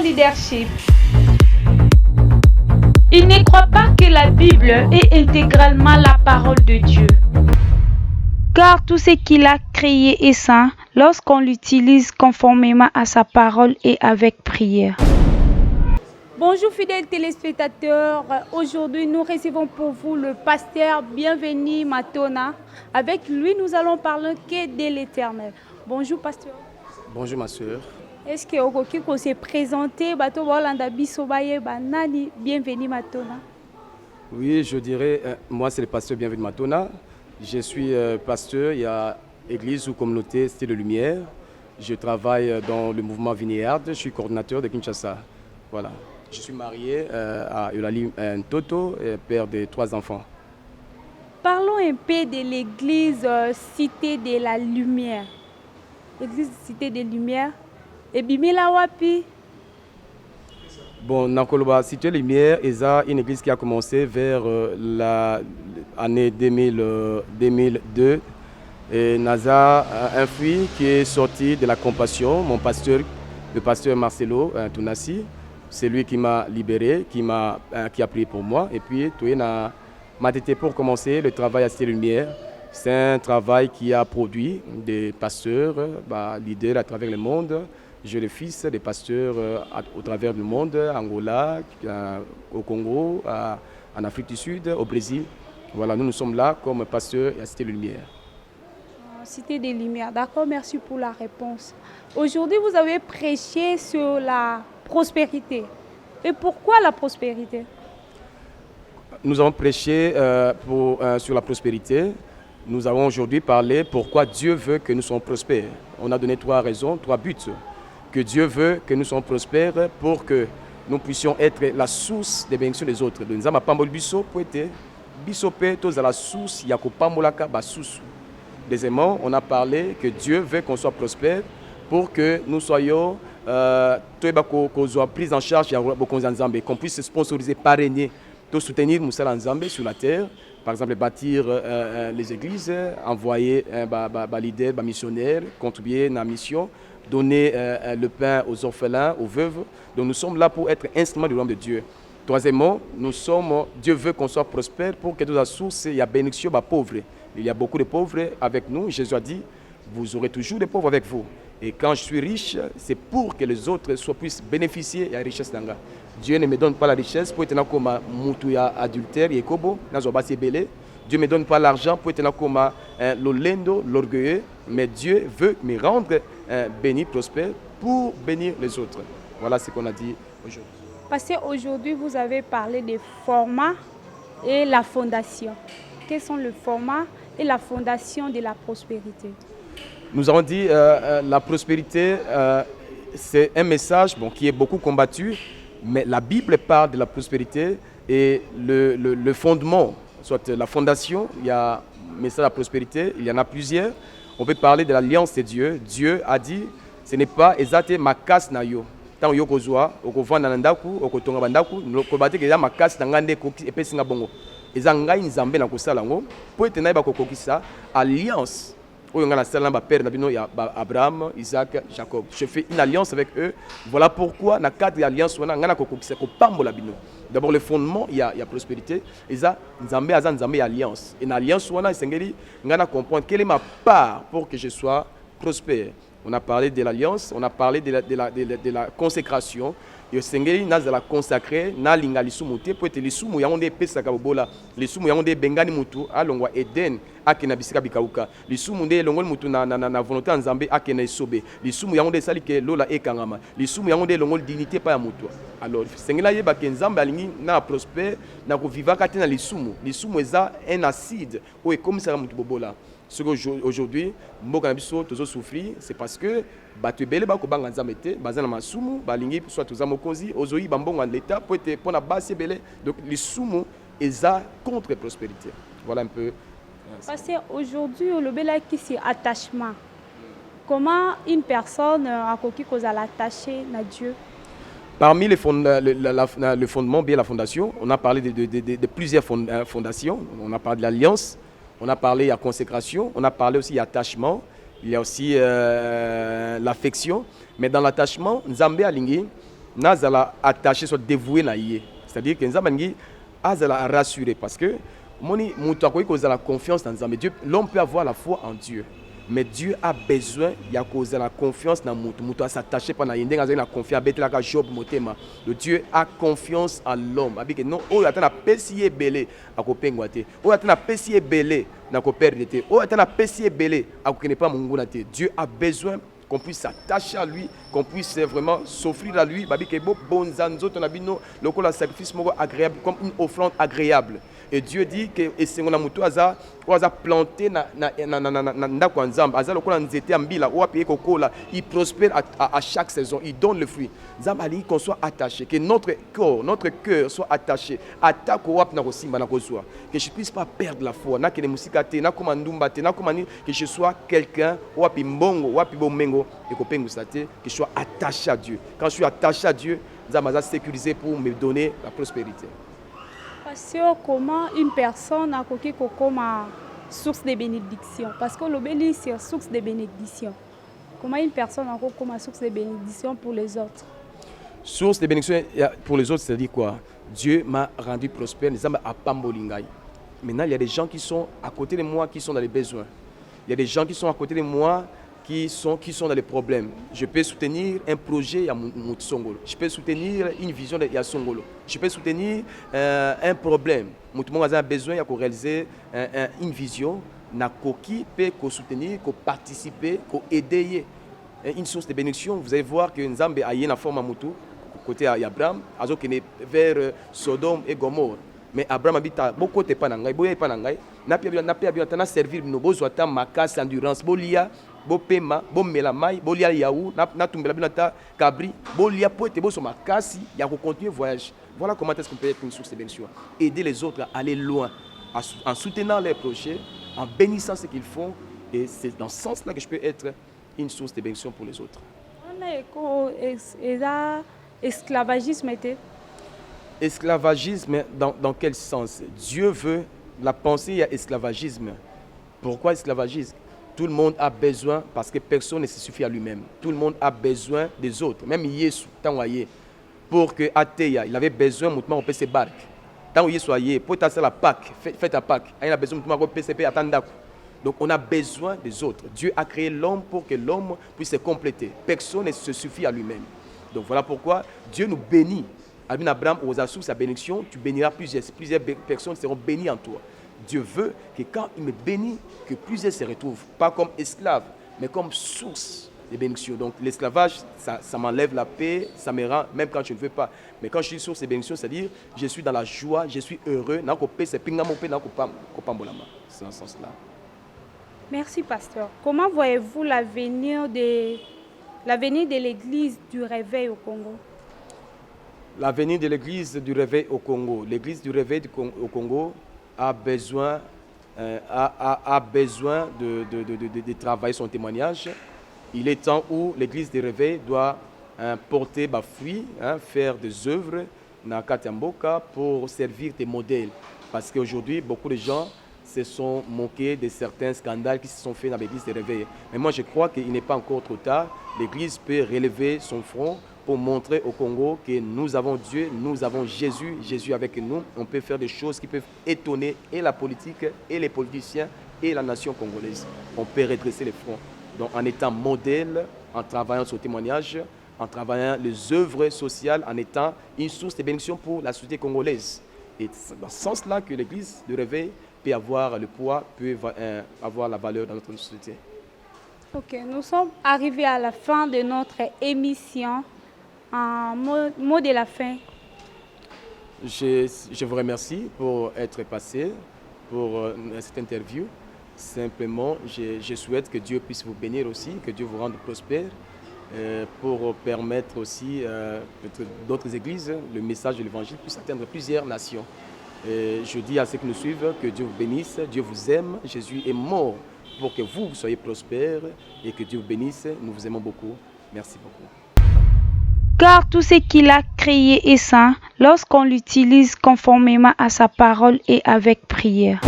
leadership. Il ne croit pas que la Bible est intégralement la parole de Dieu. Car tout ce qu'il a créé est saint lorsqu'on l'utilise conformément à sa parole et avec prière. Bonjour fidèles téléspectateurs, aujourd'hui nous recevons pour vous le pasteur Bienvenu Matona. Avec lui nous allons parler que de l'Éternel. Bonjour pasteur. Bonjour ma soeur. Est-ce que vous s'est présenté Bienvenu Matona? Oui, je dirais, moi c'est le pasteur Bienvenu Matona. Je suis pasteur, il y a église ou communauté Cité de Lumière. Je travaille dans le mouvement Vineyard, je suis coordinateur de Kinshasa. Voilà. Je suis marié à Eulalie Ntoto, père de 3 enfants. Parlons un peu de l'église Cité de la Lumière. L'église Cité des Lumières. Et Bimila Wapi. Bon, Nankoloba Cité de Lumière est une église qui a commencé vers l'année 2002. Et Naza, un fils qui est sorti de la compassion, mon pasteur, le pasteur Marcelo Tounassi. C'est lui qui m'a libéré, qui a prié pour moi. Et puis, tout m'a été pour commencer le travail à Cité de Lumière. C'est un travail qui a produit des pasteurs, leaders à travers le monde. Je le fils des pasteurs au travers du monde, Angola, au Congo, en Afrique du Sud, au Brésil. Voilà, nous sommes là comme pasteurs à Cité de Lumière. Cité des Lumières, d'accord, merci pour la réponse. Aujourd'hui, vous avez prêché sur la prospérité. Et pourquoi la prospérité? Nous avons prêché sur la prospérité. Nous avons aujourd'hui parlé pourquoi Dieu veut que nous soyons prospères. On a donné 3 raisons, 3 buts. Que Dieu veut que nous soyons prospères pour que nous puissions être la source des bénédictions des autres. Nous avons parlé de la source, Deuxièmement, on a parlé que Dieu veut qu'on soit prospère pour que nous soyons pris en charge, qu'on puisse se sponsoriser, parrainer, soutenir Moussala Nzambe sur la terre. Par exemple, bâtir les églises, envoyer des leaders, des missionnaires, contribuer à la mission, donner le pain aux orphelins, aux veuves. Donc nous sommes là pour être instruments du royaume de Dieu. Troisièmement, Dieu veut qu'on soit prospère pour que dans la source, il y a bénédiction aux pauvres. Il y a beaucoup de pauvres avec nous. Jésus a dit, vous aurez toujours des pauvres avec vous. Et quand je suis riche, c'est pour que les autres puissent bénéficier de la richesse. Dieu ne me donne pas la richesse pour être comme un adultère et kobo, Dieu ne me donne pas l'argent pour être comme l'olendo, l'orgueilleux, mais Dieu veut me rendre béni, prospère, pour bénir les autres. Voilà ce qu'on a dit aujourd'hui. Parce qu'aujourd'hui, vous avez parlé des formats et la fondation. Quels sont les formats et la fondation de la prospérité? Nous avons dit la prospérité, c'est un message qui est beaucoup combattu, mais la Bible parle de la prospérité et le fondement, soit la fondation, il y a un message de la prospérité, il y en a plusieurs. On peut parler de l'alliance de Dieu. Dieu a dit, ce n'est pas exactement ma casse na yo. Tant yo kozwa, okovanda na ndaku, okotonga bandaku, nokobate ke ya makasi na ngande ko epesinga bongo. Eza ngai nzambe na kosala ngo, po ete na ba kokokisa alliance. Oyo ngana sala na père na bino ya Abraham, Isaac, Jacob. Je fais une alliance avec eux. Voilà pourquoi na cadre de l'alliance wana ngana kokokisa ko pambola bino. D'abord le fondement, il y a prospérité, eza nzambe aza nzambe alliance. Et na alliance wana esengeli ngana comprendre quelle est ma part pour que je sois prospère. On a parlé de l'alliance, on a parlé de la consécration. Et Sengeli n'a la consacré, n'a linga lisumu te peut être lisumu yonde pesa kabola, lisumu yonde bengani mutu alongwa Eden akena bisika bikauka. Lisumu nde longol mutu na volonté nzambe akena isobe. Lisumu yonde sali ke lola ekangama. Lisumu yonde longol dignité pa ya mutu. Alors Sengela yeba ke nzambe alingi na prospère na ko vivaka te na lisumu. Lisumu eza un acide o e comme ça mutu bobola. Ce qu'aujourd'hui, mboka na biso tozo souffrir, c'est parce que batu belé ba ko banga nzambe te, bazana masumu, balingi soit toza mokonzi, ozoyi bambonga l'état pour être pour na base belé. Donc les sumu eza contre la prospérité. Voilà un peu. Parce qu'aujourd'hui, le bel qui c'est attachement. Comment une personne a coquille cause à l'attacher à Dieu? Parmi le fondement, bien la fondation, on a parlé de plusieurs fondations. On a parlé de l'alliance. On a parlé de la consécration, on a parlé aussi d'attachement, il y a aussi l'affection. Mais dans l'attachement, Nzambe Alingi, nazala attaché soit dévoué na ye. C'est-à-dire que nzambe ngi azala rassuré parce que moni mutu akoki kozala confiance dans nzambe. Dieu, l'homme peut avoir la foi en Dieu. Mais Dieu a besoin ya kozala confiance na mutu. Mutu a s'attacher pa na yende ngazali na confiance betela ka Job motema. Le Dieu a confiance en l'homme. Abi que non, oyo atana pesi ebele akopengwa te. Oyo atana pesi ebele na ko perdre te. Oyo atana pesi ebele akokene pa munguna te. Dieu a besoin qu'on puisse s'attacher à lui, qu'on puisse vraiment s'offrir à lui, babi que bon zanzo ton abino, le col sacrifice moko agréable comme une offrande agréable. Et Dieu dit que et c'est on a muto aza planté na ndako nzamba aza lokola nzete ambila ou payer kokola, il prospère à chaque saison, il donne le fruit. Nzamba ali qu'on soit attaché, que notre cœur soit attaché, attaque ou na kosimba na kozwa, que je puisse pas perdre la foi, na que les musikate, na komandumba te, na komani que je sois quelqu'un ou pimbongo ou pibomengo et kopengu sate, que je sois attaché à Dieu. Quand je suis attaché à Dieu, Nzamba aza sécurisé pour me donner la prospérité. Pasteur, comment une personne a coqué comme source de bénédiction? Parce que le béni, c'est source de bénédiction. Comment une personne a comme source de bénédiction pour les autres? Source de bénédiction pour les autres, c'est-à-dire quoi? Dieu m'a rendu prospère. Maintenant, il y a des gens qui sont à côté de moi qui sont dans les besoins. Il y a des gens qui sont à côté de moi qui sont dans les problèmes. Je peux soutenir un projet à Moutsongolo. Je peux soutenir une vision de Songolo. Je peux soutenir un problème. Moutoumon a besoin de réaliser une vision. Nakoki peut soutenir, participer, aider. Une source de bénédiction. Vous allez voir que Nzambe a une forme à Moutou, côté Abraham, vers Sodome et Gomorrhe. Mais Abraham habite beaucoup de panangai, boye panangai. N'a pas servir nos beaux attentes, makas, endurance, bolia. Bopema, bomela mai, bolia yaou, na tumbela binata kabri, bolia poete bo soma kasi, ya ko continuer voyage. Voilà comment est-ce qu'on peut être une source de bénédiction. Aider les autres à aller loin, en soutenant leurs projets, en bénissant ce qu'ils font, et c'est dans ce sens-là que je peux être une source de bénédiction pour les autres. Esclavagisme était. Esclavagisme dans quel sens? Dieu veut la pensée, il y a esclavagisme. Pourquoi esclavagisme? Tout le monde a besoin, parce que personne ne se suffit à lui-même. Tout le monde a besoin des autres. Même Yesu, pour que Ateya, il avait besoin de se barque. Tant Yesu aye, pour tasser la Pâque, faites la Pâque. Il a besoin de PCP attendre. Donc on a besoin des autres. Dieu a créé l'homme pour que l'homme puisse se compléter. Personne ne se suffit à lui-même. Donc voilà pourquoi Dieu nous bénit. Abraham, aux assous sa bénédiction, tu béniras plusieurs personnes seront bénies en toi. Dieu veut que quand il me bénit, que plusieurs se retrouvent, pas comme esclaves, mais comme source de bénédiction. Donc l'esclavage, ça m'enlève la paix, ça me rend, même quand je ne veux pas. Mais quand je suis source de bénédiction, c'est-à-dire, je suis dans la joie, je suis heureux, c'est dans ce sens-là. Merci, pasteur. Comment voyez-vous l'avenir de l'église du réveil au Congo? L'avenir de l'église du réveil au Congo. L'église du réveil au Congo a besoin de travailler son témoignage. Il est temps où l'église du réveil doit porter fruit, faire des œuvres dans Katamboka pour servir des modèles. Parce qu'aujourd'hui, beaucoup de gens se sont moqués de certains scandales qui se sont faits dans l'église du réveil. Mais moi, je crois qu'il n'est pas encore trop tard. L'église peut relever son front pour montrer au Congo que nous avons Dieu, nous avons Jésus avec nous. On peut faire des choses qui peuvent étonner et la politique, et les politiciens, et la nation congolaise. On peut redresser les fronts. Donc en étant modèle, en travaillant sur le témoignage, en travaillant les œuvres sociales, en étant une source de bénédiction pour la société congolaise. Et c'est dans ce sens-là que l'église de réveil peut avoir le poids, peut avoir la valeur dans notre société. Ok, nous sommes arrivés à la fin de notre émission. Un mot de la fin. Je vous remercie pour être passé pour cette interview. Simplement, je souhaite que Dieu puisse vous bénir aussi, que Dieu vous rende prospère pour permettre aussi d'autres églises, le message de l'évangile puisse atteindre plusieurs nations. Et je dis à ceux qui nous suivent que Dieu vous bénisse, Dieu vous aime, Jésus est mort pour que vous soyez prospères et que Dieu vous bénisse. Nous vous aimons beaucoup. Merci beaucoup. Car tout ce qu'il a créé est saint lorsqu'on l'utilise conformément à sa parole et avec prière.